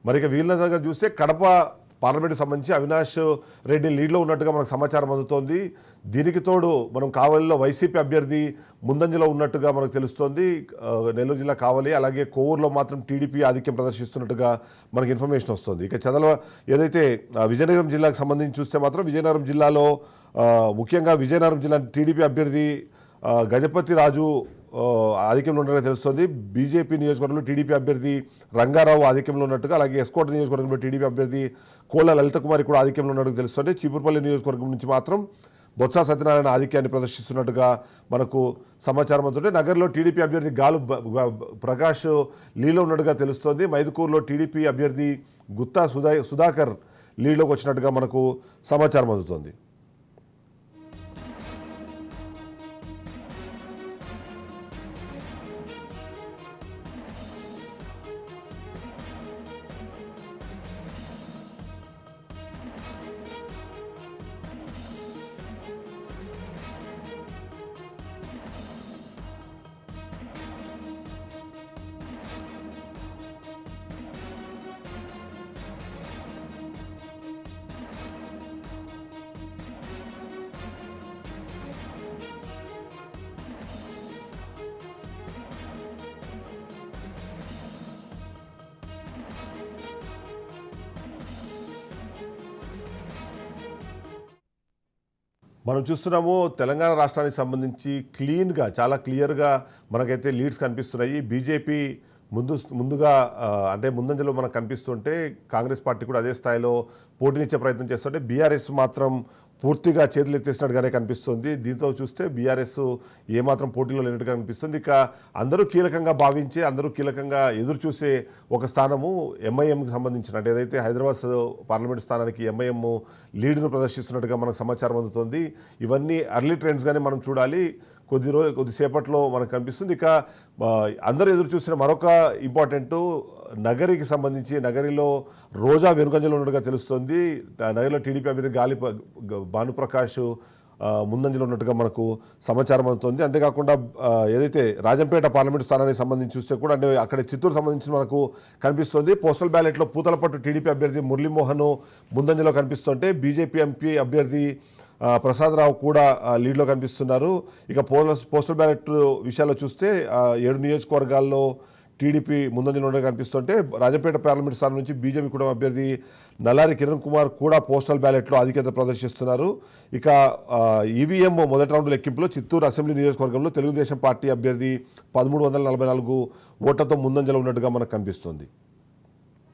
మరి ఇక వీళ్ళ దగ్గర చూస్తే కడప పార్లమెంట్కి సంబంధించి అవినాష్ రెడ్డి లీడ్లో ఉన్నట్టుగా మనకు సమాచారం అందుతోంది. దీనికి తోడు మనం కావలిలో వైసీపీ అభ్యర్థి ముందంజలో ఉన్నట్టుగా మనకు తెలుస్తోంది. నెల్లూరు జిల్లా కావలి, అలాగే కోవూరులో మాత్రం టీడీపీ ఆధిక్యం ప్రదర్శిస్తున్నట్టుగా మనకి ఇన్ఫర్మేషన్ వస్తుంది. ఇక ఏదైతే విజయనగరం జిల్లాకు సంబంధించి చూస్తే మాత్రం విజయనగరం జిల్లాలో ముఖ్యంగా విజయనగరం జిల్లా టీడీపీ అభ్యర్థి గజపతి రాజు ఆధిక్యంలో ఉన్నట్టుగా తెలుస్తుంది. బీజేపీ నియోజకవర్గంలో టీడీపీ అభ్యర్థి రంగారావు ఆధిక్యంలో ఉన్నట్టుగా, అలాగే ఎస్కోట నియోజకవర్గంలో టీడీపీ అభ్యర్థి కోళ్ళ లలిత కుమారి కూడా ఆధిక్యంలో ఉన్నట్టుగా తెలుస్తుంది. చీపురుపల్లి నియోజకవర్గం నుంచి మాత్రం బొత్స సత్యనారాయణ ఆధిక్యాన్ని ప్రదర్శిస్తున్నట్టుగా మనకు సమాచారం అందుతుంటే, నగర్లో టీడీపీ అభ్యర్థి గాలు ప్రకాష్ లీలో ఉన్నట్టుగా తెలుస్తోంది. మైదుకూరులో టీడీపీ అభ్యర్థి గుత్తా సుధాకర్ లీడ్లోకి వచ్చినట్టుగా మనకు సమాచారం అందుతోంది. మనం చూస్తున్నాము తెలంగాణ రాష్ట్రానికి సంబంధించి క్లీన్గా, చాలా క్లియర్గా మనకైతే లీడ్స్ కనిపిస్తున్నాయి. బీజేపీ ముందుగా అంటే ముందంజలో మనకు కనిపిస్తుంటే, కాంగ్రెస్ పార్టీ కూడా అదే స్థాయిలో పోటీనిచ్చే ప్రయత్నం చేస్తుంటే, బీఆర్ఎస్ మాత్రం పూర్తిగా చేతులు ఎత్తేసినట్టుగానే కనిపిస్తుంది. దీంతో చూస్తే బీఆర్ఎస్ ఏమాత్రం పోటీలో లేనట్టుగా కనిపిస్తుంది. ఇక అందరూ కీలకంగా భావించి, అందరూ కీలకంగా ఎదురు చూసే ఒక స్థానము ఎంఐఎంకి సంబంధించిన, అంటే ఏదైతే హైదరాబాద్ పార్లమెంట్ స్థానానికి ఎంఐఎం లీడ్ను ప్రదర్శిస్తున్నట్టుగా మనకు సమాచారం అందుతుంది. ఇవన్నీ అర్లీ ట్రెండ్స్గానే మనం చూడాలి. కొద్దిసేపట్లో మనకు కనిపిస్తుంది. ఇక అందరూ ఎదురు చూసిన మరొక ఇంపార్టెంట్ నగరికి సంబంధించి, నగరిలో రోజా వెనుకంజలో ఉన్నట్టుగా తెలుస్తుంది. నగరిలో టీడీపీ అభ్యర్థి గాలి భానుప్రకాష్ ముందంజలో ఉన్నట్టుగా మనకు సమాచారం అందుతుంది. అంతేకాకుండా ఏదైతే రాజంపేట పార్లమెంటు స్థానానికి సంబంధించి చూస్తే కూడా, అంటే అక్కడ చిత్తూరు సంబంధించి మనకు కనిపిస్తుంది. పోస్టల్ బ్యాలెట్లో పూతలపట్టు టీడీపీ అభ్యర్థి మురళీమోహన్ ముందంజలో కనిపిస్తుంటే, బీజేపీ ఎంపీ అభ్యర్థి ప్రసాదరావు కూడా లీడ్లో కనిపిస్తున్నారు. ఇక పోస్టల్ బ్యాలెట్ విషయాల్లో చూస్తే 7 నియోజకవర్గాల్లో టీడీపీ ముందంజలో కనిపిస్తుంటే, రాజంపేట పార్లమెంట్ స్థానం నుంచి బీజేపీ కూడా అభ్యర్థి నల్లారి కిరణ్ కుమార్ కూడా పోస్టల్ బ్యాలెట్లో ఆధిక్యత ప్రదర్శిస్తున్నారు. ఇక ఈవీఎం మొదటి రౌండ్ లెక్కింపులో చిత్తూరు అసెంబ్లీ నియోజకవర్గంలో తెలుగుదేశం పార్టీ అభ్యర్థి 1344 ఓట్లతో ముందంజలో ఉన్నట్టుగా మనకు కనిపిస్తుంది.